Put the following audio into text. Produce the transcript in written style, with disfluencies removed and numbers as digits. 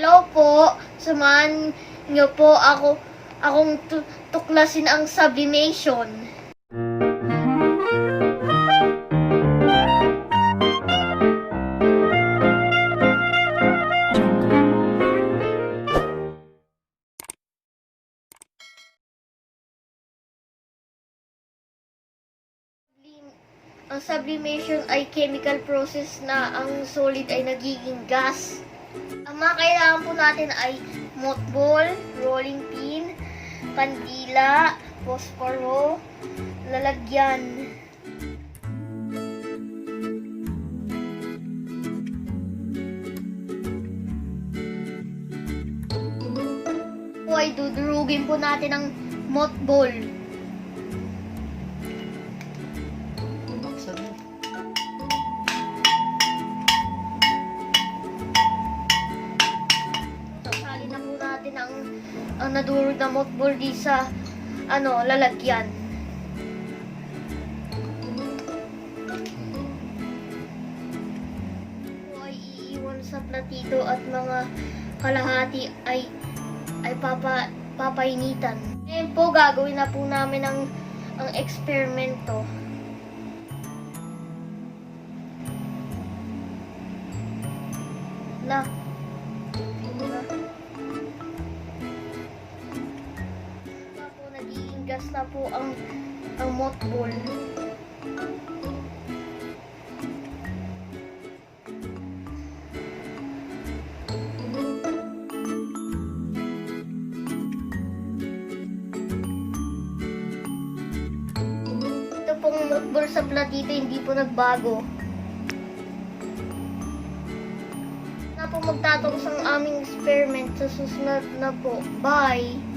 Hello po, samahan niyo po akong tuklasin ang sublimation. Ang sublimation ay chemical process na ang solid ay nagiging gas. Ang mga kailangan po natin ay mothball, rolling pin, kandila, posporo, lalagyan. Po ay dudurugin po natin ang mothball. Ang nadurog na mothball di sa lalagyan. Ito ay iiwan sa platito at mga kalahati ay papainitan. Ngayon po gagawin na po namin ang eksperimento. Gas na po ang mothball. Ito pong mothball sa platito hindi po nagbago. Na po magtatapos ang aming experiment sa susunod na po. Bye!